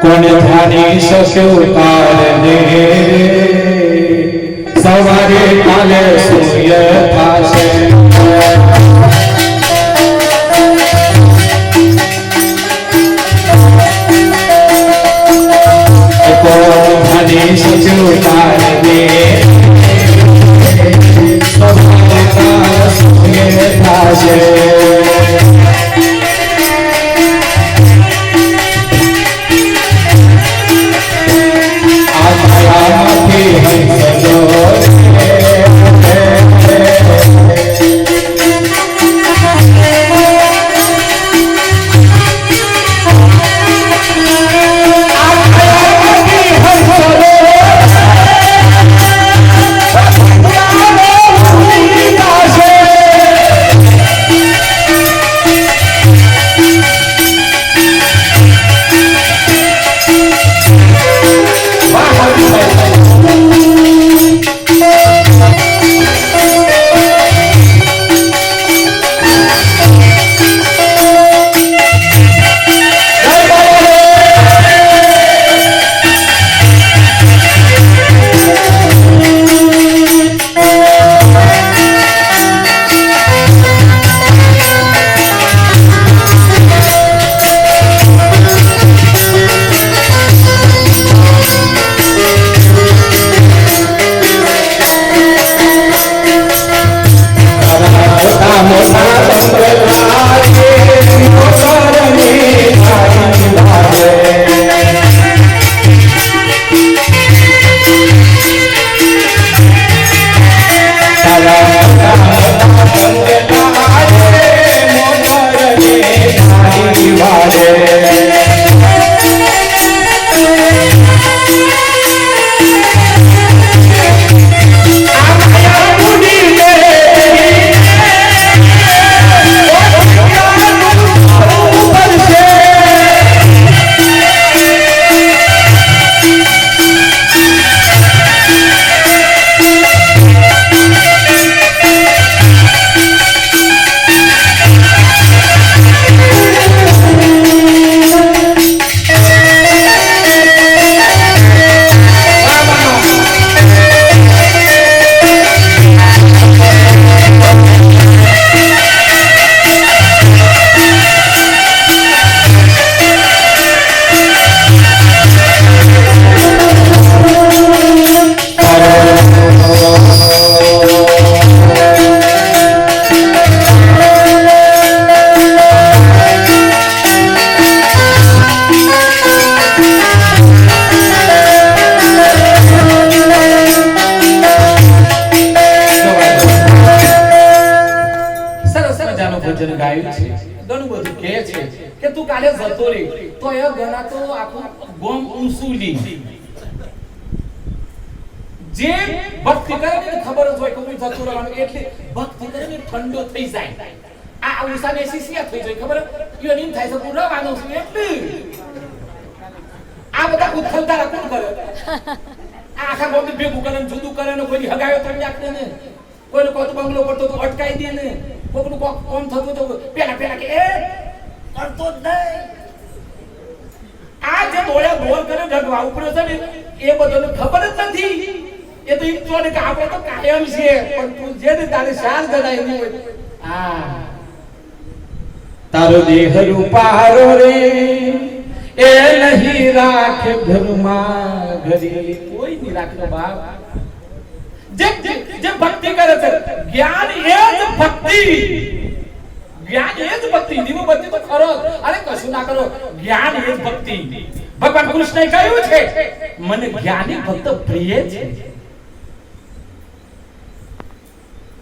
કોણ જાણી શક્યો તારને સવારે કાલે સૂર્ય થાશે કોણ જાણી શક્યો તારને સવારે કાલે સૂર્ય થાશે જે ભક્તિ કરે ને ખબર જ હોય કે હું જતો રહેવાનું એટલે ભક્તિ કરે ને ઠંડો થઈ જાય આ ઉષાને શિષ્યા થઈ જાય ખબર યો નીમ થાય છે પૂરો વાનો છે એટલે આ બધા ઉથલતા કોણ કરે આ આખા બોમ્બે ભેગું કરે ને જુદું કરે ને કોઈ હગાયો તો નાખે ને કોઈનો કોત બંગલો પડતો તો અટકાઈ દે ને કોકનું કોમ થતું તો પેલા પેલા કે એ કરતો જ નહીં આ જે બોળ્યા બોલ કરે ઢગવા ઉપર છે ને એ બધાને ખબર જ નથી એ તો ઈ જોને કે આપણે તો કાયમ છે પણ તું જે ને તારે શાન ગણાય નહીં હોય આ તારો દેહ રૂપારો રે એ નહીં રાખે ઘરમાં ઘરી કોઈ નહીં રાખતો બાપ જે ભક્તિ કરે છે જ્ઞાન એ જ ભક્તિ જ્ઞાન એ જ ભક્તિ દીવો ભક્તિ તો ખરો અરે કશું ના કરો જ્ઞાન એ જ ભક્તિ ભગવાન કૃષ્ણએ કહ્યું છે મને જ્ઞાની ભક્ત પ્રિય છે